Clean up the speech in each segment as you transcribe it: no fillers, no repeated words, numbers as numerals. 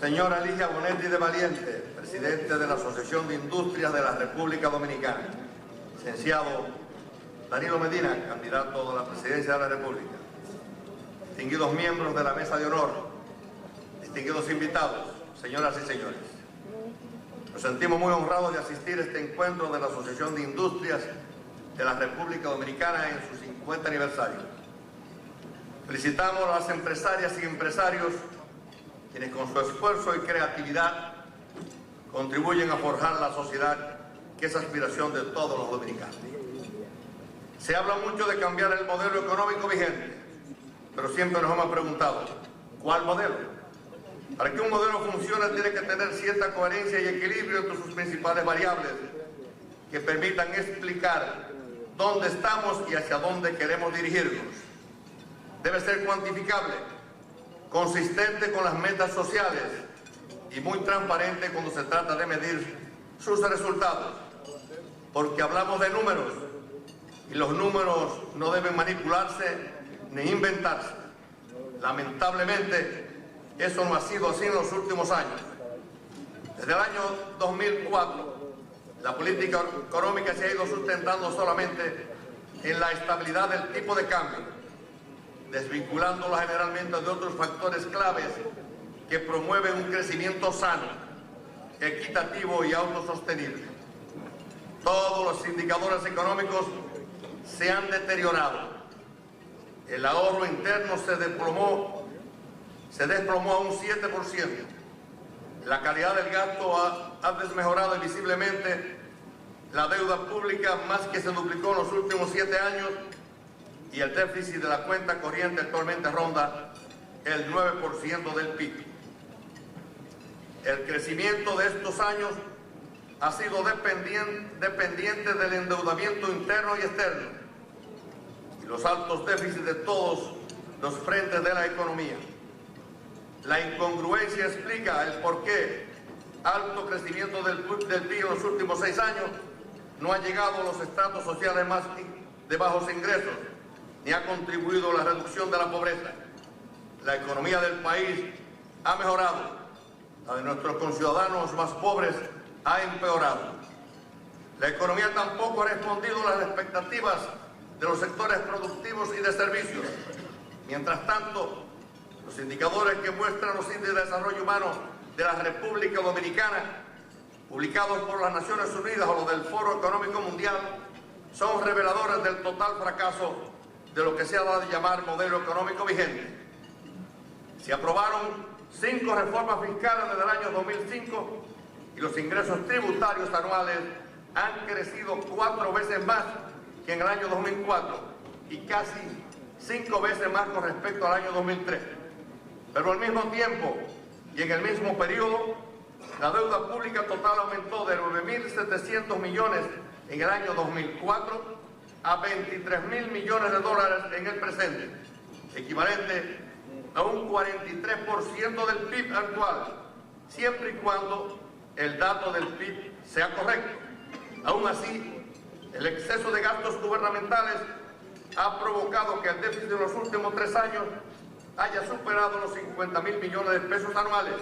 Señora Ligia Bonetti de Valiente, presidente de la Asociación de Industrias de la República Dominicana. Licenciado Danilo Medina, candidato a la presidencia de la República. Distinguidos miembros de la mesa de honor, distinguidos invitados, señoras y señores. Nos sentimos muy honrados de asistir a este encuentro de la Asociación de Industrias de la República Dominicana en su 50 aniversario. Felicitamos a las empresarias y empresarios quienes con su esfuerzo y creatividad contribuyen a forjar la sociedad que es aspiración de todos los dominicanos. Se habla mucho de cambiar el modelo económico vigente, pero siempre nos hemos preguntado, ¿cuál modelo? Para que un modelo funcione tiene que tener cierta coherencia y equilibrio entre sus principales variables que permitan explicar dónde estamos y hacia dónde queremos dirigirnos. Debe ser cuantificable, consistente con las metas sociales y muy transparente cuando se trata de medir sus resultados, porque hablamos de números y los números no deben manipularse ni inventarse. Lamentablemente, eso no ha sido así en los últimos años. Desde el año 2004, la política económica se ha ido sustentando solamente en la estabilidad del tipo de cambio, desvinculándola generalmente de otros factores claves que promueven un crecimiento sano, equitativo y autosostenible. Todos los indicadores económicos se han deteriorado. El ahorro interno se desplomó a un 7%. La calidad del gasto ha desmejorado visiblemente. La deuda pública más que se duplicó en los últimos 7 años y el déficit de la cuenta corriente actualmente ronda el 9% del PIB. El crecimiento de estos años ha sido dependiente del endeudamiento interno y externo y los altos déficits de todos los frentes de la economía. La incongruencia explica el porqué alto crecimiento del PIB en los últimos 6 años no ha llegado a los estratos sociales más de bajos ingresos, ni ha contribuido a la reducción de la pobreza. La economía del país ha mejorado, la de nuestros conciudadanos más pobres ha empeorado. La economía tampoco ha respondido a las expectativas de los sectores productivos y de servicios. Mientras tanto, los indicadores que muestran los índices de desarrollo humano de la República Dominicana, publicados por las Naciones Unidas o los del Foro Económico Mundial, son reveladores del total fracaso de lo que se ha dado a llamar modelo económico vigente. Se aprobaron 5 reformas fiscales desde el año 2005 y los ingresos tributarios anuales han crecido 4 veces más que en el año 2004 y casi 5 veces más con respecto al año 2003. Pero al mismo tiempo y en el mismo periodo, la deuda pública total aumentó de 9.700 millones en el año 2004 a 23.000 millones de dólares en el presente, equivalente a un 43% del PIB actual, siempre y cuando el dato del PIB sea correcto. Aún así, el exceso de gastos gubernamentales ha provocado que el déficit de los últimos 3 años haya superado los 50.000 millones de pesos anuales.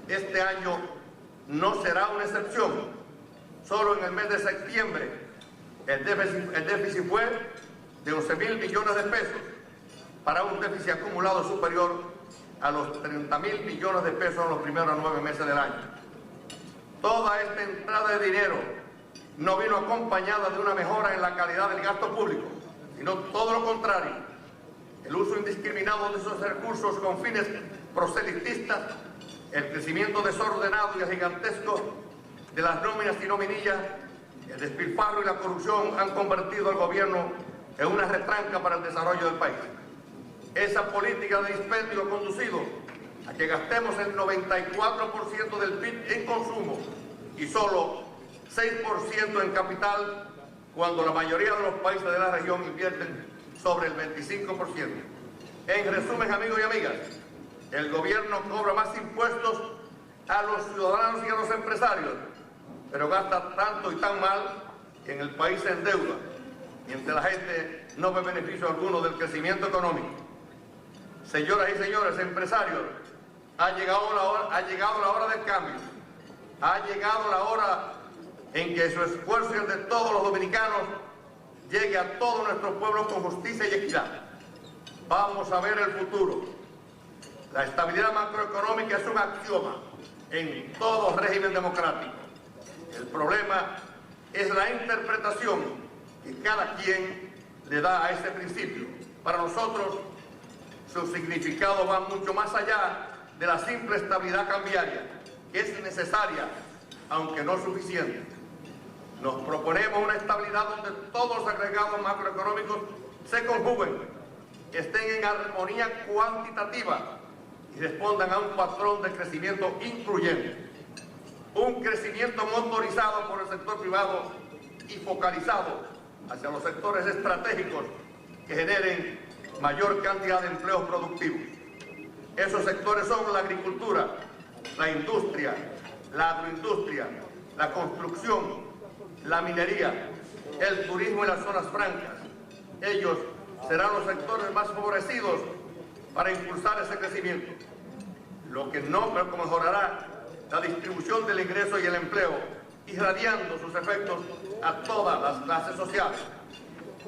Este año no será una excepción. Solo en el mes de septiembre el déficit fue de 11.000 millones de pesos, para un déficit acumulado superior a los 30.000 millones de pesos en los primeros 9 meses del año. Toda esta entrada de dinero no vino acompañada de una mejora en la calidad del gasto público, sino todo lo contrario. El uso indiscriminado de esos recursos con fines proselitistas, el crecimiento desordenado y gigantesco de las nóminas y nominillas, el despilfarro y la corrupción han convertido al gobierno en una retranca para el desarrollo del país. Esa política de dispendio ha conducido a que gastemos el 94% del PIB en consumo y solo 6% en capital, cuando la mayoría de los países de la región invierten sobre el 25%. En resumen, amigos y amigas, el gobierno cobra más impuestos a los ciudadanos y a los empresarios, pero gasta tanto y tan mal que en el país se endeuda, mientras la gente no ve beneficio alguno del crecimiento económico. Señoras y señores empresarios, Ha llegado la hora del cambio. Ha llegado la hora en que su esfuerzo y el de todos los dominicanos llegue a todo nuestro pueblo con justicia y equidad. Vamos a ver el futuro. La estabilidad macroeconómica es un axioma en todo régimen democrático. El problema es la interpretación que cada quien le da a ese principio. Para nosotros, su significado va mucho más allá de la simple estabilidad cambiaria, que es necesaria, aunque no suficiente. Nos proponemos una estabilidad donde todos los agregados macroeconómicos se conjuguen, estén en armonía cuantitativa y respondan a un patrón de crecimiento incluyente. Un crecimiento motorizado por el sector privado y focalizado hacia los sectores estratégicos que generen mayor cantidad de empleos productivos. Esos sectores son la agricultura, la industria, la agroindustria, la construcción, la minería, el turismo y las zonas francas. Ellos serán los sectores más favorecidos para impulsar ese crecimiento, lo que mejorará la distribución del ingreso y el empleo, irradiando sus efectos a todas las clases sociales.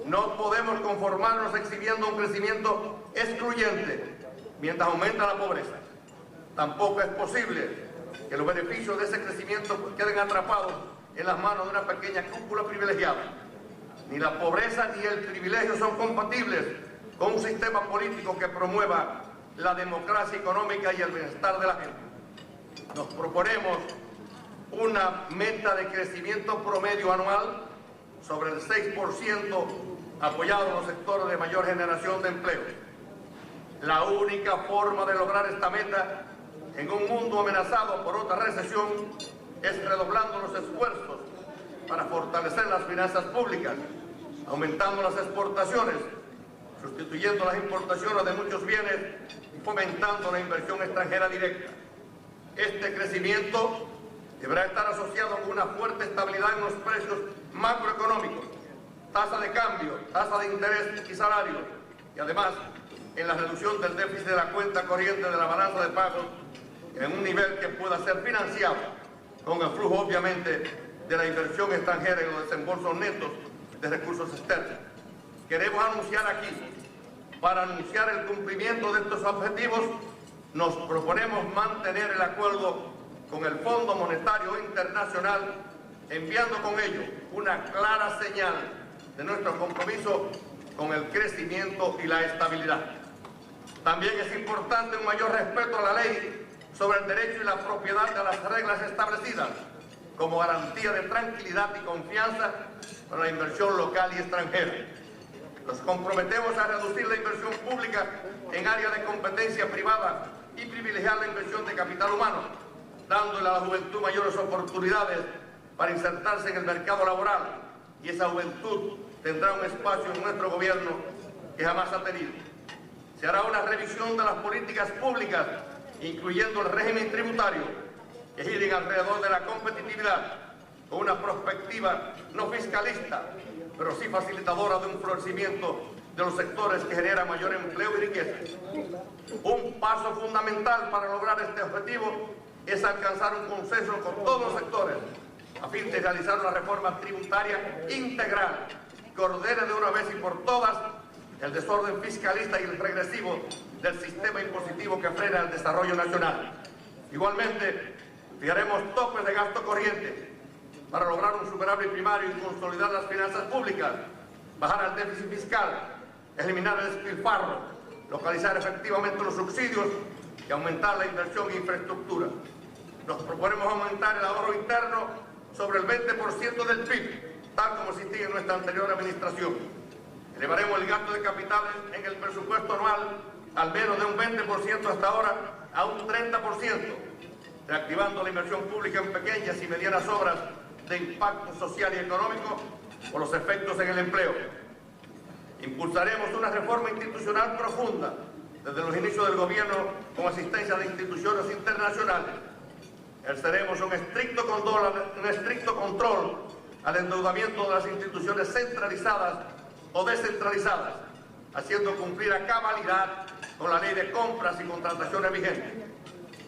No podemos conformarnos exhibiendo un crecimiento excluyente mientras aumenta la pobreza. Tampoco es posible que los beneficios de ese crecimiento queden atrapados en las manos de una pequeña cúpula privilegiada. Ni la pobreza ni el privilegio son compatibles con un sistema político que promueva la democracia económica y el bienestar de la gente. Nos proponemos una meta de crecimiento promedio anual sobre el 6%, apoyado en los sectores de mayor generación de empleo. La única forma de lograr esta meta en un mundo amenazado por otra recesión es redoblando los esfuerzos para fortalecer las finanzas públicas, aumentando las exportaciones, sustituyendo las importaciones de muchos bienes y fomentando la inversión extranjera directa. Este crecimiento deberá estar asociado con una fuerte estabilidad en los precios macroeconómicos, tasa de cambio, tasa de interés y salarios, y además en la reducción del déficit de la cuenta corriente de la balanza de pagos en un nivel que pueda ser financiado con el flujo, obviamente, de la inversión extranjera y los desembolsos netos de recursos externos. Queremos anunciar aquí, para anunciar el cumplimiento de estos objetivos, nos proponemos mantener el acuerdo con el Fondo Monetario Internacional, enviando con ello una clara señal de nuestro compromiso con el crecimiento y la estabilidad. También es importante un mayor respeto a la ley sobre el derecho y la propiedad de las reglas establecidas como garantía de tranquilidad y confianza para la inversión local y extranjera. Nos comprometemos a reducir la inversión pública en áreas de competencia privada y privilegiar la inversión de capital humano, dándole a la juventud mayores oportunidades para insertarse en el mercado laboral, y esa juventud tendrá un espacio en nuestro gobierno que jamás ha tenido. Se hará una revisión de las políticas públicas, incluyendo el régimen tributario, que giren alrededor de la competitividad, con una perspectiva no fiscalista, pero sí facilitadora de un florecimiento de los sectores que generan mayor empleo y riqueza. Un paso fundamental para lograr este objetivo es alcanzar un consenso con todos los sectores a fin de realizar una reforma tributaria integral que ordene de una vez y por todas el desorden fiscalista y el regresivo del sistema impositivo que frena el desarrollo nacional. Igualmente, fijaremos topes de gasto corriente para lograr un superávit primario y consolidar las finanzas públicas, bajar el déficit fiscal, eliminar el despilfarro, localizar efectivamente los subsidios y aumentar la inversión en infraestructura. Nos proponemos aumentar el ahorro interno sobre el 20% del PIB, tal como existía en nuestra anterior administración. Elevaremos el gasto de capitales en el presupuesto anual al menos de un 20% hasta ahora a un 30%, reactivando la inversión pública en pequeñas y medianas obras de impacto social y económico por los efectos en el empleo. Impulsaremos una reforma institucional profunda desde los inicios del gobierno con asistencia de instituciones internacionales. Ejerceremos un estricto control al endeudamiento de las instituciones centralizadas o descentralizadas, haciendo cumplir a cabalidad con la ley de compras y contrataciones vigente.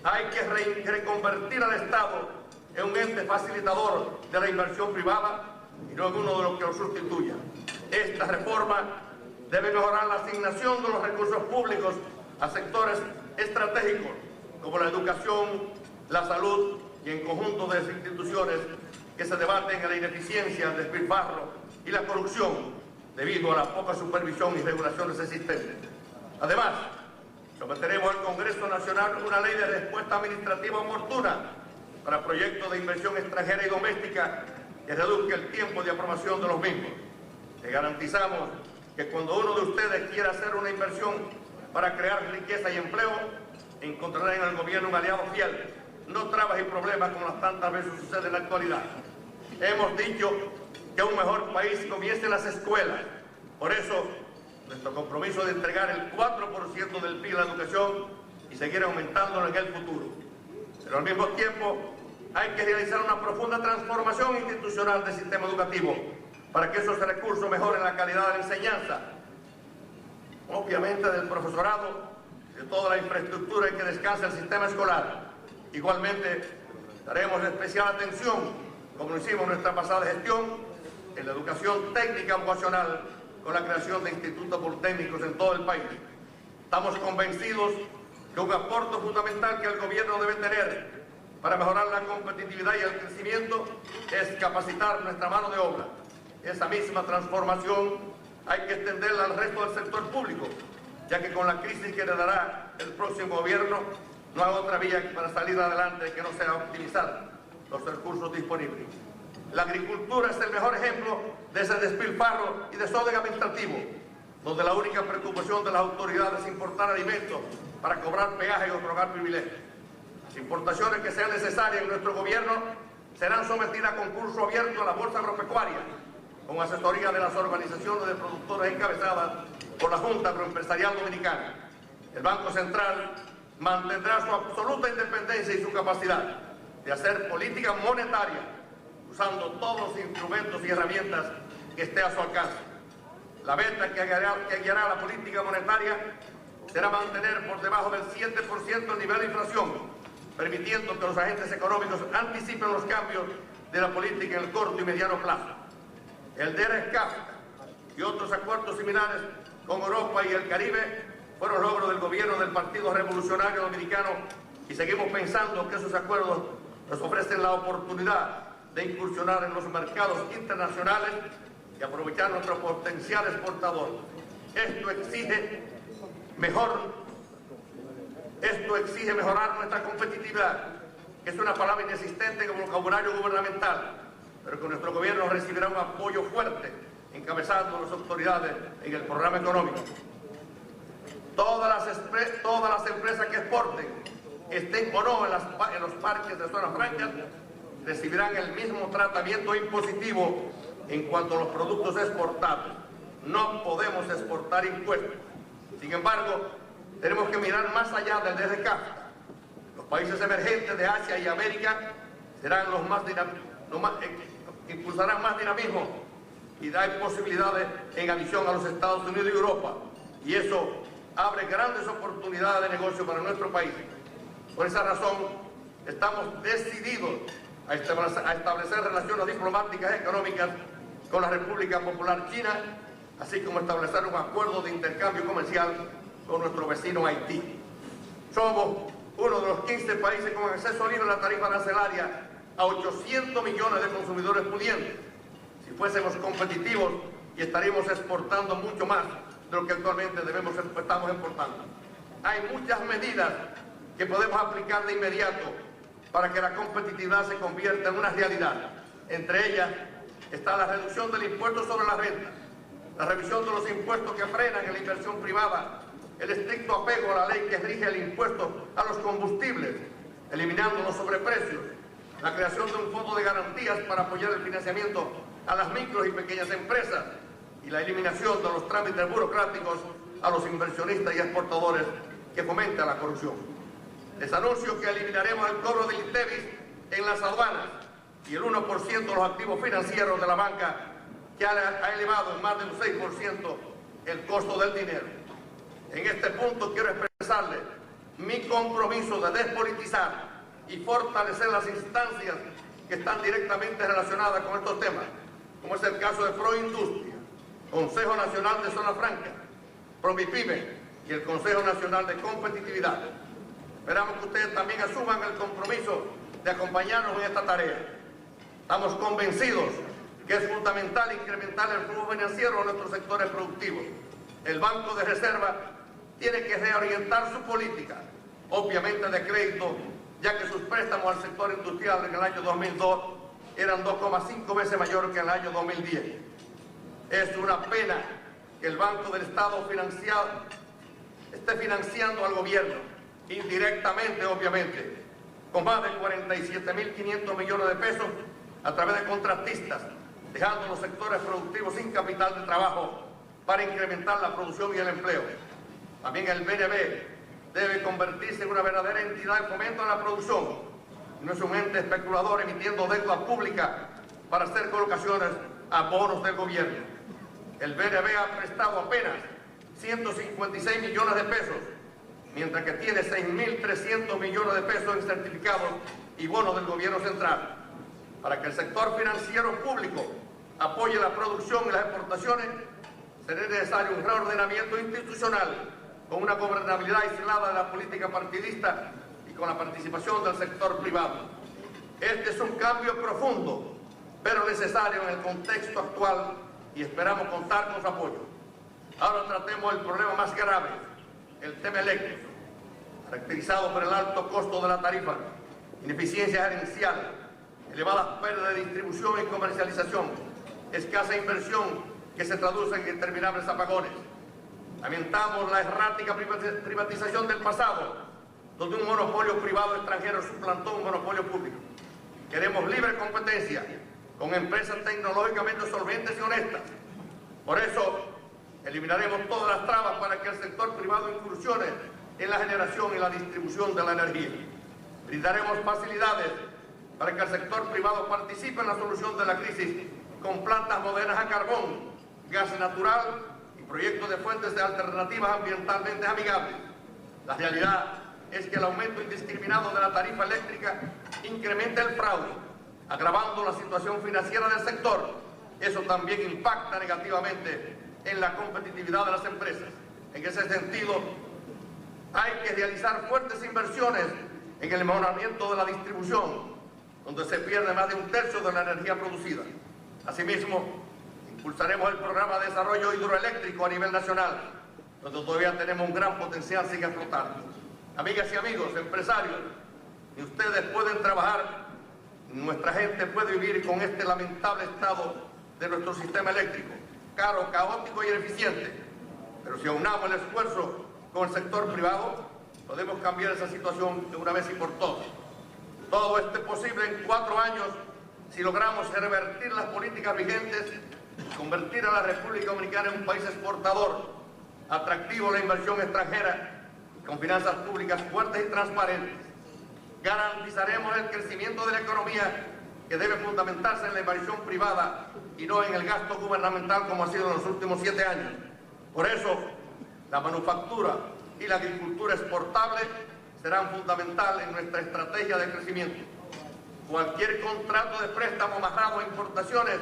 Hay que reconvertir al Estado en un ente facilitador de la inversión privada y no en uno de los que lo sustituya. Esta reforma debe mejorar la asignación de los recursos públicos a sectores estratégicos como la educación, la salud y en conjunto de instituciones que se debaten en la ineficiencia, el despilfarro y la corrupción debido a la poca supervisión y regulaciones existentes. Además, someteremos al Congreso Nacional una ley de respuesta administrativa oportuna para proyectos de inversión extranjera y doméstica que reduzca el tiempo de aprobación de los mismos. Le garantizamos que cuando uno de ustedes quiera hacer una inversión para crear riqueza y empleo, encontrará en el gobierno un aliado fiel, no trabas y problemas como las tantas veces sucede en la actualidad. Hemos dicho que un mejor país comience en las escuelas. Por eso, nuestro compromiso de entregar el 4% del PIB a la educación y seguir aumentándolo en el futuro. Pero al mismo tiempo, hay que realizar una profunda transformación institucional del sistema educativo para que esos recursos mejoren la calidad de la enseñanza, obviamente del profesorado, de toda la infraestructura en que descansa el sistema escolar. Igualmente, daremos especial atención, como lo hicimos en nuestra pasada gestión, en la educación técnica vocacional con la creación de institutos politécnicos en todo el país. Estamos convencidos que un aporte fundamental que el gobierno debe tener para mejorar la competitividad y el crecimiento es capacitar nuestra mano de obra. Esa misma transformación hay que extenderla al resto del sector público, ya que con la crisis que heredará el próximo gobierno no hay otra vía para salir adelante que no sea optimizar los recursos disponibles. La agricultura es el mejor ejemplo de ese despilfarro y desorden administrativo, donde la única preocupación de las autoridades es importar alimentos para cobrar peaje y otorgar privilegios. Las importaciones que sean necesarias en nuestro gobierno serán sometidas a concurso abierto a la Bolsa Agropecuaria, con asesoría de las organizaciones de productores encabezadas por la Junta Agroempresarial Dominicana. El Banco Central mantendrá su absoluta independencia y su capacidad de hacer política monetaria usando todos los instrumentos y herramientas que esté a su alcance. La meta que guiará la política monetaria será mantener por debajo del 7% el nivel de inflación, permitiendo que los agentes económicos anticipen los cambios de la política en el corto y mediano plazo. El DERESCAF y otros acuerdos similares con Europa y el Caribe fueron logros del gobierno del Partido Revolucionario Dominicano y seguimos pensando que esos acuerdos nos ofrecen la oportunidad de incursionar en los mercados internacionales y aprovechar nuestro potencial exportador. Esto exige mejorar nuestra competitividad, que es una palabra inexistente en el vocabulario gubernamental, pero que nuestro gobierno recibirá un apoyo fuerte, encabezando las autoridades en el programa económico. Todas las empresas que exporten, estén o no en los parques de zonas francas, recibirán el mismo tratamiento impositivo en cuanto a los productos exportados. No podemos exportar impuestos. Sin embargo, tenemos que mirar más allá del DERESCAF. Los países emergentes de Asia y América serán impulsarán más dinamismo y dan posibilidades en adición a los Estados Unidos y Europa. Y eso abre grandes oportunidades de negocio para nuestro país. Por esa razón, estamos decididos a establecer relaciones diplomáticas y económicas con la República Popular China, así como establecer un acuerdo de intercambio comercial con nuestro vecino Haití. Somos uno de los 15 países con acceso libre a la tarifa arancelaria a 800 millones de consumidores pudientes. Si fuésemos competitivos, y estaríamos exportando mucho más de lo que actualmente estamos exportando. Hay muchas medidas que podemos aplicar de inmediato para que la competitividad se convierta en una realidad. Entre ellas está la reducción del impuesto sobre la renta, la revisión de los impuestos que frenan en la inversión privada, el estricto apego a la ley que rige el impuesto a los combustibles, eliminando los sobreprecios, la creación de un fondo de garantías para apoyar el financiamiento a las micros y pequeñas empresas y la eliminación de los trámites burocráticos a los inversionistas y exportadores que fomentan la corrupción. Les anuncio que eliminaremos el cobro del INDEVIS en las aduanas y el 1% de los activos financieros de la banca, que ha elevado en más de un 6% el costo del dinero. En este punto quiero expresarle mi compromiso de despolitizar y fortalecer las instancias que están directamente relacionadas con estos temas, como es el caso de Proindustria, Consejo Nacional de Zona Franca, Promipyme y el Consejo Nacional de Competitividad. Esperamos que ustedes también asuman el compromiso de acompañarnos en esta tarea. Estamos convencidos que es fundamental incrementar el flujo financiero a nuestros sectores productivos. El Banco de Reserva tiene que reorientar su política, obviamente de crédito, ya que sus préstamos al sector industrial en el año 2002 eran 2,5 veces mayores que en el año 2010. Es una pena que el Banco del Estado esté financiando al gobierno, indirectamente obviamente, con más de 47.500 millones de pesos a través de contratistas, dejando los sectores productivos sin capital de trabajo para incrementar la producción y el empleo. También el BNB debe convertirse en una verdadera entidad de fomento a la producción. No es un ente especulador emitiendo deuda pública para hacer colocaciones a bonos del gobierno. El BNB ha prestado apenas 156 millones de pesos, mientras que tiene 6.300 millones de pesos en certificados y bonos del gobierno central. Para que el sector financiero público apoye la producción y las exportaciones, será necesario un reordenamiento institucional con una gobernabilidad aislada de la política partidista y con la participación del sector privado. Este es un cambio profundo, pero necesario en el contexto actual y esperamos contar con su apoyo. Ahora tratemos el problema más grave, el tema eléctrico, caracterizado por el alto costo de la tarifa, ineficiencia gerencial, elevadas pérdidas de distribución y comercialización, escasa inversión que se traduce en interminables apagones. Lamentamos la errática privatización del pasado, donde un monopolio privado extranjero suplantó un monopolio público. Queremos libre competencia con empresas tecnológicamente solventes y honestas. Por eso, eliminaremos todas las trabas para que el sector privado incursione en la generación y la distribución de la energía. Brindaremos facilidades para que el sector privado participe en la solución de la crisis con plantas modernas a carbón, gas natural y proyectos de fuentes de alternativas ambientalmente amigables. La realidad es que el aumento indiscriminado de la tarifa eléctrica incrementa el fraude, agravando la situación financiera del sector. Eso también impacta negativamente en la competitividad de las empresas. En ese sentido, hay que realizar fuertes inversiones en el mejoramiento de la distribución, donde se pierde más de un tercio de la energía producida. Asimismo, impulsaremos el programa de desarrollo hidroeléctrico a nivel nacional, donde todavía tenemos un gran potencial sin explotar. Amigas y amigos, empresarios, y ustedes pueden trabajar, nuestra gente puede vivir con este lamentable estado de nuestro sistema eléctrico, caro, caótico y ineficiente. Pero si aunamos el esfuerzo con el sector privado, podemos cambiar esa situación de una vez y por todas. Todo esto es posible en 4 años si logramos revertir las políticas vigentes y convertir a la República Dominicana en un país exportador, atractivo a la inversión extranjera y con finanzas públicas fuertes y transparentes. Garantizaremos el crecimiento de la economía, que debe fundamentarse en la inversión privada y no en el gasto gubernamental como ha sido en los últimos 7 años. Por eso, la manufactura y la agricultura exportable serán fundamentales en nuestra estrategia de crecimiento. Cualquier contrato de préstamo amarrado a importaciones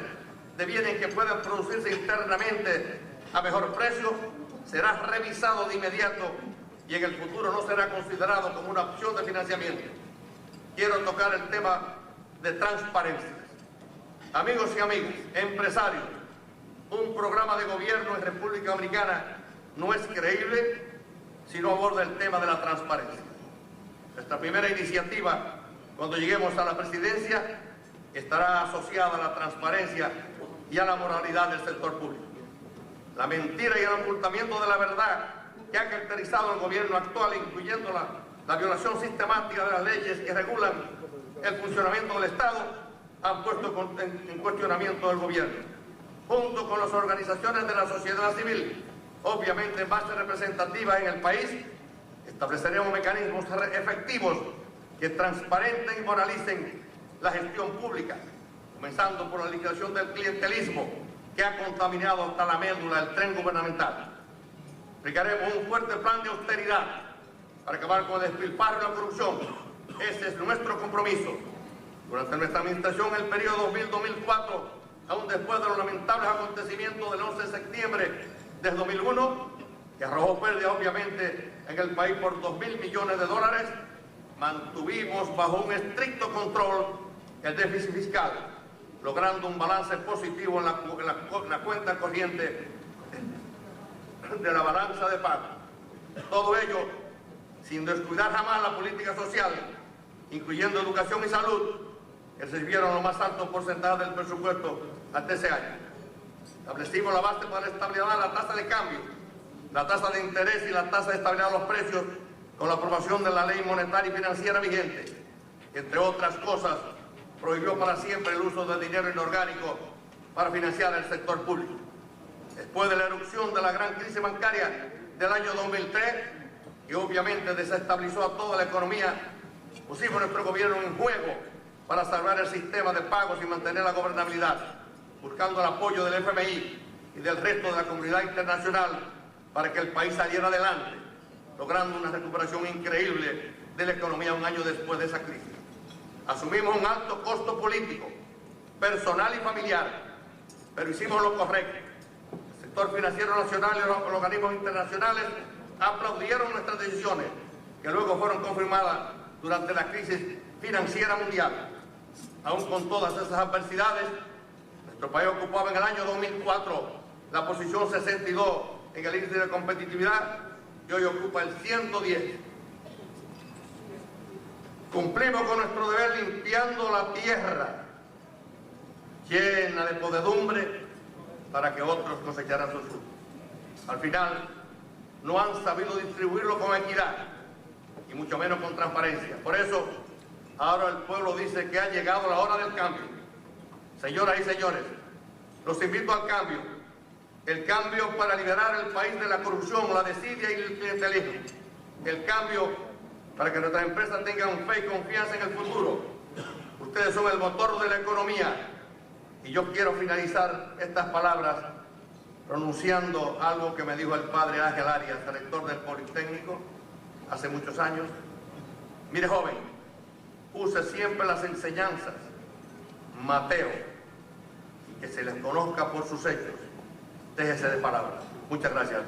de bienes que puedan producirse internamente a mejor precio será revisado de inmediato y en el futuro no será considerado como una opción de financiamiento. Quiero tocar el tema de transparencia. Amigos y amigas, empresarios, un programa de gobierno en República Dominicana no es creíble si no aborda el tema de la transparencia. Nuestra primera iniciativa, cuando lleguemos a la presidencia, estará asociada a la transparencia y a la moralidad del sector público. La mentira y el ocultamiento de la verdad que ha caracterizado al gobierno actual, incluyendo la violación sistemática de las leyes que regulan el funcionamiento del Estado, han puesto en cuestionamiento del gobierno. Junto con las organizaciones de la sociedad civil, obviamente en base representativa en el país, estableceremos mecanismos efectivos que transparenten y moralicen la gestión pública, comenzando por la liquidación del clientelismo que ha contaminado hasta la médula del tren gubernamental. Aplicaremos un fuerte plan de austeridad para acabar con el despilfarro y la corrupción. Ese es nuestro compromiso. Durante nuestra administración, en el periodo 2000-2004, aún después de los lamentables acontecimientos del 11 de septiembre de 2001, que arrojó pérdida obviamente en el país por 2.000 millones de dólares, mantuvimos bajo un estricto control el déficit fiscal, logrando un balance positivo en la cuenta corriente de la balanza de pago. Todo ello sin descuidar jamás la política social, incluyendo educación y salud, que recibieron los más altos porcentajes del presupuesto hasta ese año. Establecimos la base para la estabilidad de la tasa de cambio, la tasa de interés y la tasa de estabilidad de los precios con la aprobación de la ley monetaria y financiera vigente. Entre otras cosas, prohibió para siempre el uso de dinero inorgánico para financiar el sector público. Después de la erupción de la gran crisis bancaria del año 2003, que obviamente desestabilizó a toda la economía, pusimos nuestro gobierno en juego para salvar el sistema de pagos y mantener la gobernabilidad, buscando el apoyo del FMI y del resto de la comunidad internacional para que el país saliera adelante, logrando una recuperación increíble de la economía un año después de esa crisis. Asumimos un alto costo político, personal y familiar, pero hicimos lo correcto. El sector financiero nacional y los organismos internacionales aplaudieron nuestras decisiones, que luego fueron confirmadas durante la crisis financiera mundial. Aún con todas esas adversidades, nuestro país ocupaba en el año 2004 la posición 62 en el índice de competitividad y hoy ocupa el 110. Cumplimos con nuestro deber limpiando la tierra llena de podredumbre para que otros cosecharan sus frutos. Al final, no han sabido distribuirlo con equidad y mucho menos con transparencia. Por eso, ahora el pueblo dice que ha llegado la hora del cambio. Señoras y señores, los invito al cambio. El cambio para liberar el país de la corrupción, la desidia y el clientelismo. El cambio para que nuestras empresas tengan fe y confianza en el futuro. Ustedes son el motor de la economía. Y yo quiero finalizar estas palabras pronunciando algo que me dijo el padre Ángel Arias, rector del Politécnico, hace muchos años. Mire, joven, use siempre las enseñanzas, Mateo, y que se les conozca por sus hechos. Déjese de palabras. Muchas gracias.